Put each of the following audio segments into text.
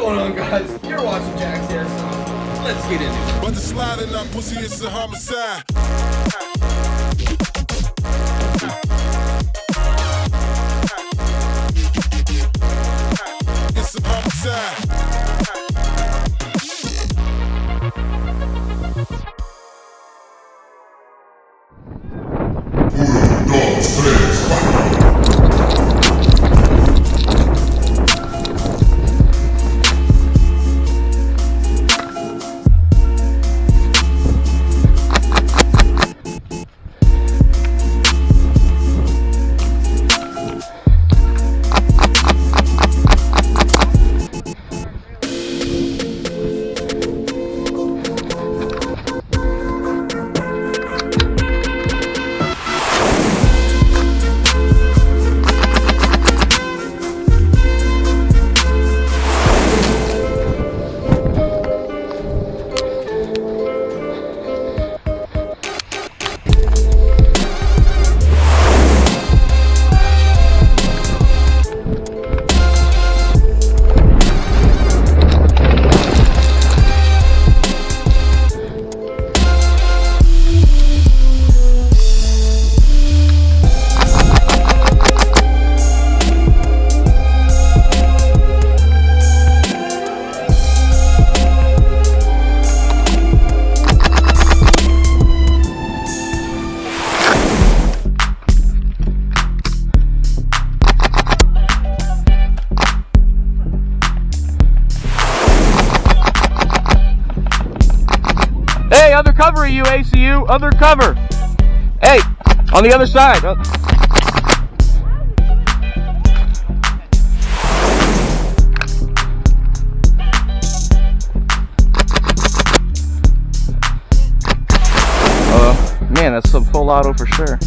going on, guys? You're watching Jack's Airsoft. Let's get into it. But the sliding up pussy is a homicide. It's a homicide. Hey, other cover you, ACU, other cover. Hey, on the other side. Man, that's some full auto for sure.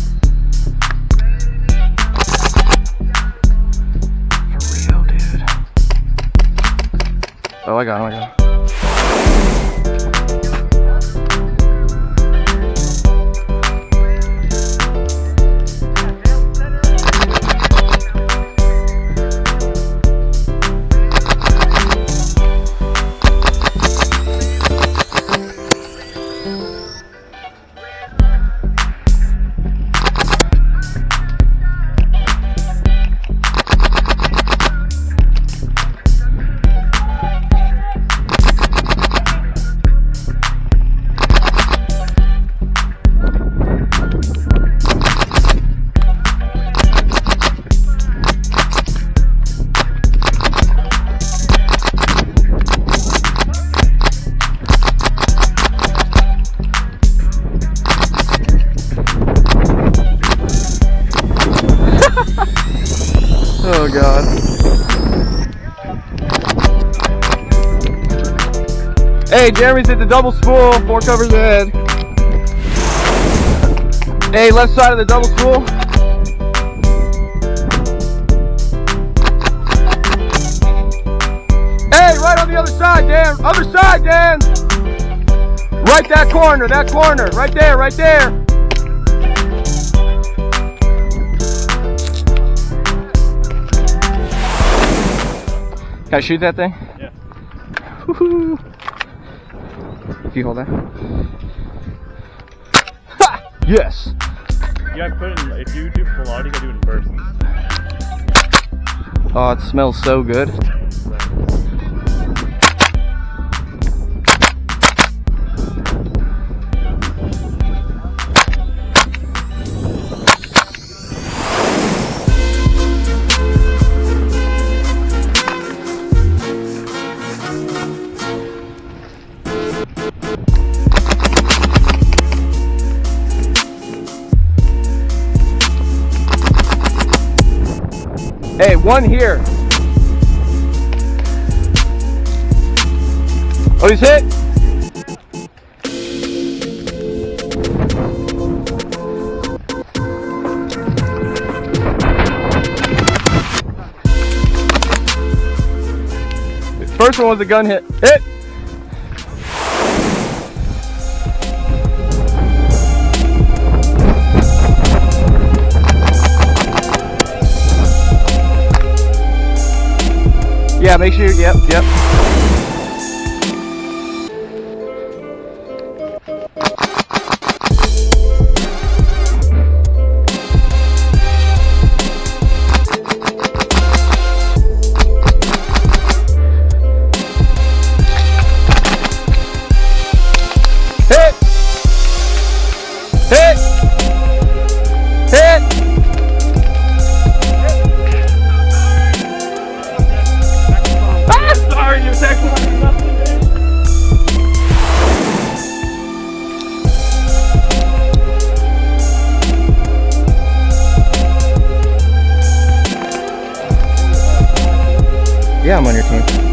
For real, dude. Oh, I got him, oh God. Hey, Jeremy's hit the double spool, 4 covers ahead. Hey, left side of the double spool. Hey, right on the other side, Dan. Other side, Dan. Right that corner, right there, right there. Can I shoot that thing? Yeah. Woohoo! Can you hold that? Ha! Yes! You gotta put in, if you do full auto, you gotta do it in bursts. Oh, it smells so good. Hey, one here. Oh, he's hit. First one was a gun hit. Hit. Yeah, make sure, yep. Yeah, I'm on your team.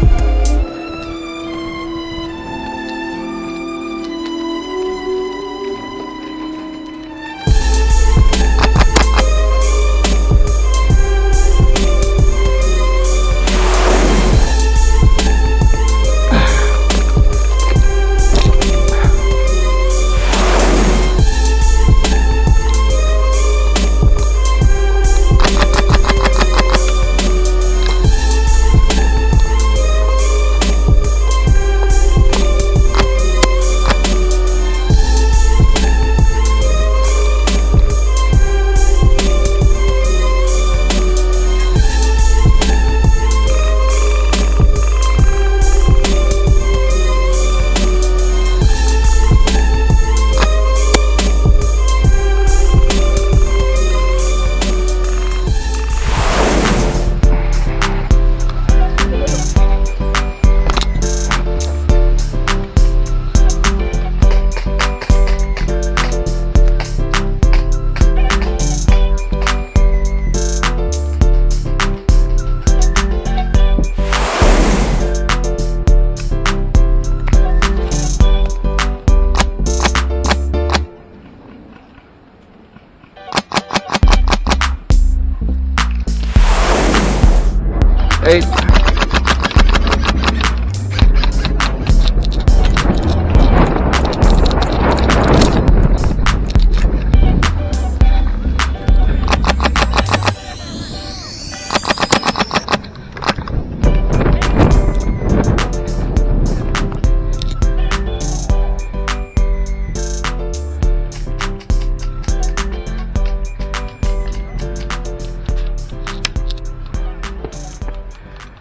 Eight.